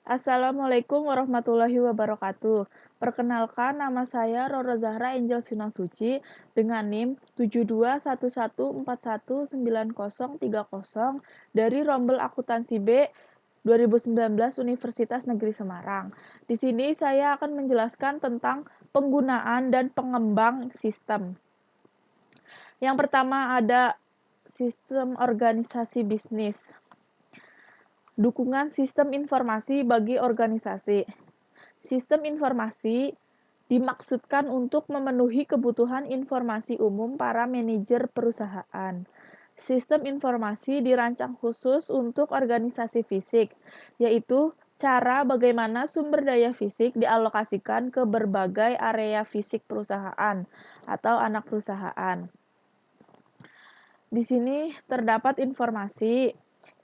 Assalamualaikum warahmatullahi wabarakatuh. Perkenalkan, nama saya Roro Zahra Angel Sinasuci dengan NIM 7211419030 dari Rombel Akuntansi B 2019 Universitas Negeri Semarang. Di sini saya akan menjelaskan tentang penggunaan dan pengembang sistem. Yang pertama ada sistem organisasi bisnis. Dukungan sistem informasi bagi organisasi. Sistem informasi dimaksudkan untuk memenuhi kebutuhan informasi umum para manajer perusahaan. Sistem informasi dirancang khusus untuk organisasi fisik, yaitu cara bagaimana sumber daya fisik dialokasikan ke berbagai area fisik perusahaan atau anak perusahaan. Di sini terdapat informasi.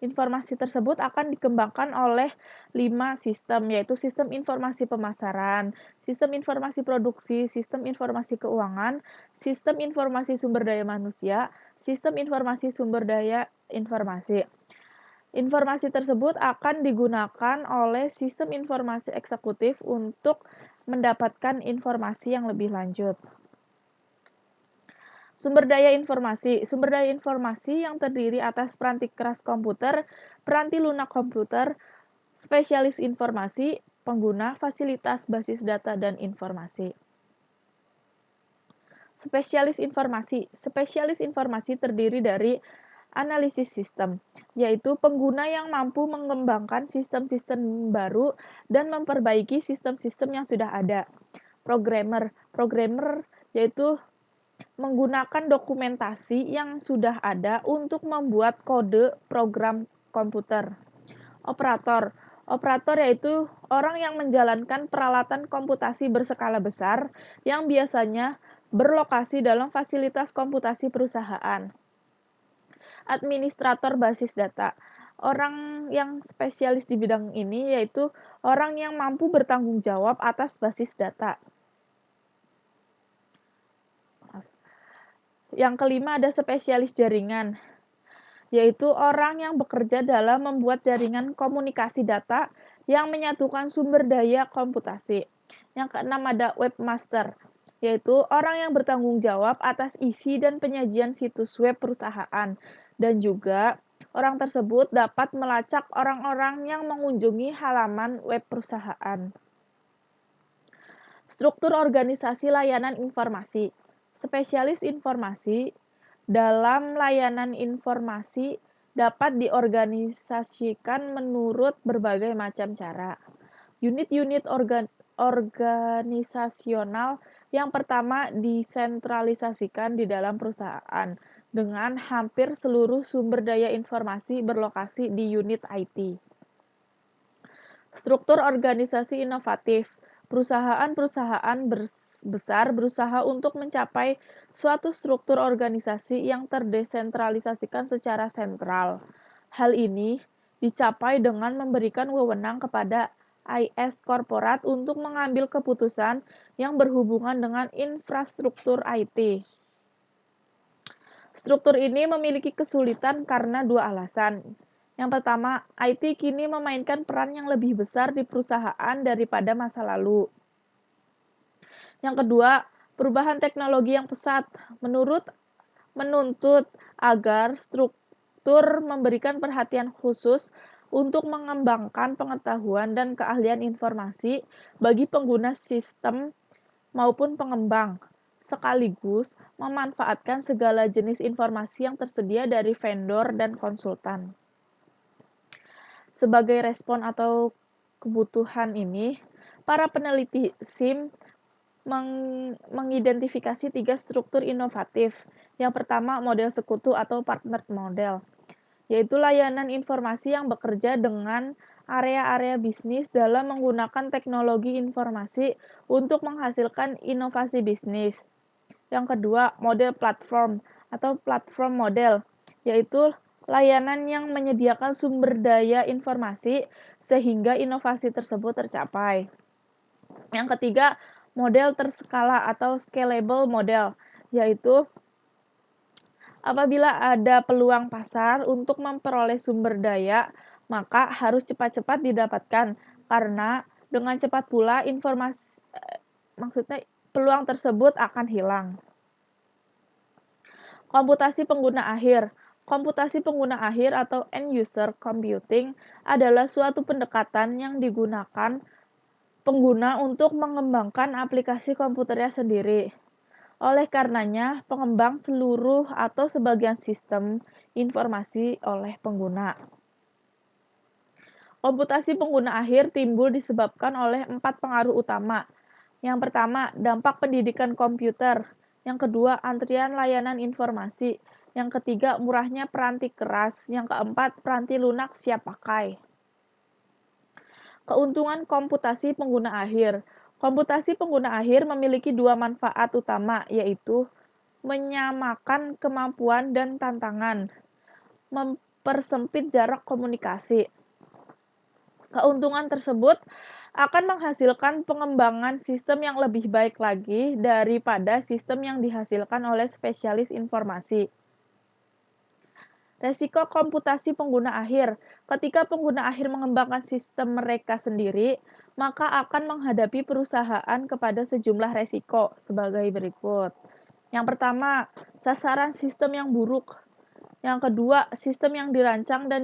Informasi tersebut akan dikembangkan oleh 5 sistem, yaitu sistem informasi pemasaran, sistem informasi produksi, sistem informasi keuangan, sistem informasi sumber daya manusia, sistem informasi sumber daya informasi. Informasi tersebut akan digunakan oleh sistem informasi eksekutif untuk mendapatkan informasi yang lebih lanjut. Sumber daya informasi. Sumber daya informasi yang terdiri atas peranti keras komputer, peranti lunak komputer, spesialis informasi, pengguna, fasilitas basis data dan informasi. Spesialis informasi. Spesialis informasi terdiri dari analisis sistem, yaitu pengguna yang mampu mengembangkan sistem-sistem baru dan memperbaiki sistem-sistem yang sudah ada. Programmer. Programmer yaitu menggunakan dokumentasi yang sudah ada untuk membuat kode program komputer. Operator. Operator yaitu orang yang menjalankan peralatan komputasi berskala besar yang biasanya berlokasi dalam fasilitas komputasi perusahaan. Administrator basis data. Orang yang spesialis di bidang ini yaitu orang yang mampu bertanggung jawab atas basis data. Yang kelima ada spesialis jaringan, yaitu orang yang bekerja dalam membuat jaringan komunikasi data yang menyatukan sumber daya komputasi. Yang keenam ada webmaster, yaitu orang yang bertanggung jawab atas isi dan penyajian situs web perusahaan. Dan juga orang tersebut dapat melacak orang-orang yang mengunjungi halaman web perusahaan. Struktur organisasi layanan informasi. Spesialis informasi dalam layanan informasi dapat diorganisasikan menurut berbagai macam cara. Unit-unit organisasional yang pertama disentralisasikan di dalam perusahaan dengan hampir seluruh sumber daya informasi berlokasi di unit IT. Struktur organisasi inovatif. Perusahaan-perusahaan besar berusaha untuk mencapai suatu struktur organisasi yang terdesentralisasikan secara sentral. Hal ini dicapai dengan memberikan wewenang kepada IS korporat untuk mengambil keputusan yang berhubungan dengan infrastruktur IT. Struktur ini memiliki kesulitan karena dua alasan. Yang pertama, IT kini memainkan peran yang lebih besar di perusahaan daripada masa lalu. Yang kedua, perubahan teknologi yang pesat menuntut agar struktur memberikan perhatian khusus untuk mengembangkan pengetahuan dan keahlian informasi bagi pengguna sistem maupun pengembang, sekaligus memanfaatkan segala jenis informasi yang tersedia dari vendor dan konsultan. Sebagai respon atau kebutuhan ini, para peneliti SIM mengidentifikasi 3 struktur inovatif. Yang pertama, model sekutu atau partner model, yaitu layanan informasi yang bekerja dengan area-area bisnis dalam menggunakan teknologi informasi untuk menghasilkan inovasi bisnis. Yang kedua, model platform atau platform model, yaitu layanan yang menyediakan sumber daya informasi sehingga inovasi tersebut tercapai. Yang ketiga, model terskala atau scalable model, yaitu apabila ada peluang pasar untuk memperoleh sumber daya, maka harus cepat-cepat didapatkan karena dengan cepat pula peluang tersebut akan hilang. Komputasi pengguna akhir. Komputasi pengguna akhir atau end user computing adalah suatu pendekatan yang digunakan pengguna untuk mengembangkan aplikasi komputernya sendiri. Oleh karenanya, pengembang seluruh atau sebagian sistem informasi oleh pengguna. Komputasi pengguna akhir timbul disebabkan oleh 4 pengaruh utama. Yang pertama, dampak pendidikan komputer. Yang kedua, antrian layanan informasi. Yang ketiga, murahnya peranti keras. Yang keempat, peranti lunak siap pakai. Keuntungan komputasi pengguna akhir. Komputasi pengguna akhir memiliki dua manfaat utama, yaitu menyamakan kemampuan dan tantangan, mempersempit jarak komunikasi. Keuntungan tersebut akan menghasilkan pengembangan sistem yang lebih baik lagi daripada sistem yang dihasilkan oleh spesialis informasi. Resiko komputasi pengguna akhir. Ketika pengguna akhir mengembangkan sistem mereka sendiri, maka akan menghadapi perusahaan kepada sejumlah resiko sebagai berikut. Yang pertama, sasaran sistem yang buruk. Yang kedua, sistem yang dirancang dan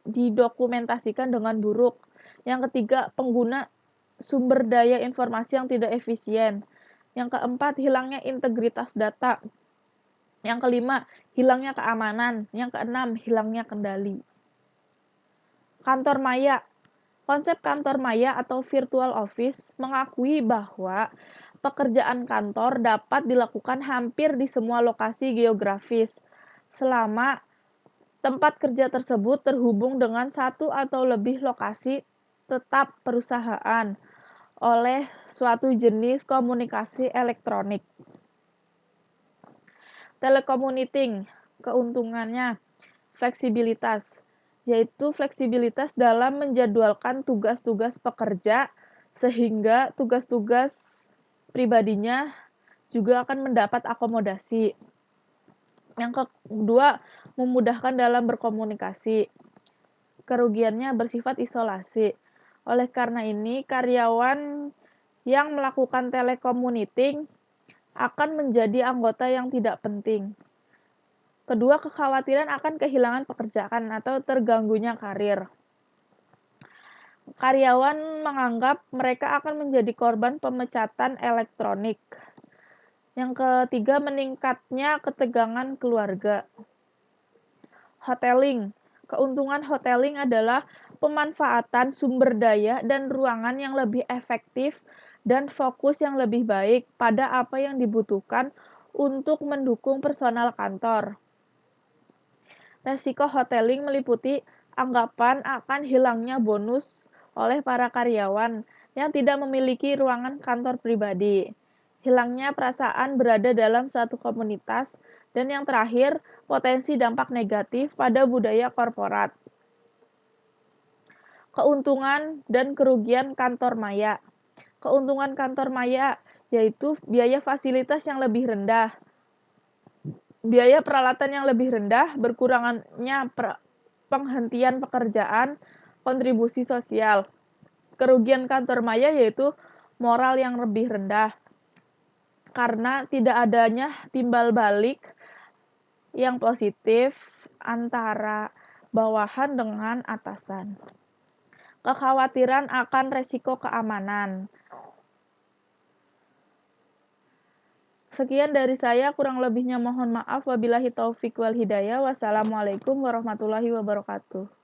didokumentasikan dengan buruk. Yang ketiga, pengguna sumber daya informasi yang tidak efisien. Yang keempat, hilangnya integritas data. Yang kelima, hilangnya keamanan. Yang keenam, hilangnya kendali. Kantor maya. Konsep kantor maya atau virtual office mengakui bahwa pekerjaan kantor dapat dilakukan hampir di semua lokasi geografis selama tempat kerja tersebut terhubung dengan satu atau lebih lokasi tetap perusahaan oleh suatu jenis komunikasi elektronik. Telecommuting, keuntungannya fleksibilitas, yaitu fleksibilitas dalam menjadwalkan tugas-tugas pekerja sehingga tugas-tugas pribadinya juga akan mendapat akomodasi. Yang kedua, memudahkan dalam berkomunikasi. Kerugiannya bersifat isolasi. Oleh karena ini, karyawan yang melakukan telecommuting akan menjadi anggota yang tidak penting. Kedua, kekhawatiran akan kehilangan pekerjaan atau terganggunya karir. Karyawan menganggap mereka akan menjadi korban pemecatan elektronik. Yang ketiga, meningkatnya ketegangan keluarga. Hoteling. Keuntungan hoteling adalah pemanfaatan sumber daya dan ruangan yang lebih efektif dan fokus yang lebih baik pada apa yang dibutuhkan untuk mendukung personal kantor. Resiko hoteling meliputi anggapan akan hilangnya bonus oleh para karyawan yang tidak memiliki ruangan kantor pribadi, hilangnya perasaan berada dalam suatu komunitas, dan yang terakhir, potensi dampak negatif pada budaya korporat. Keuntungan dan kerugian kantor maya. Keuntungan kantor maya yaitu biaya fasilitas yang lebih rendah, biaya peralatan yang lebih rendah, berkurangnya penghentian pekerjaan, kontribusi sosial. Kerugian kantor maya yaitu moral yang lebih rendah, karena tidak adanya timbal balik yang positif antara bawahan dengan atasan. Kekhawatiran akan resiko keamanan. Sekian dari saya, kurang lebihnya mohon maaf. Wabillahi taufik wal hidayah. Wassalamualaikum warahmatullahi wabarakatuh.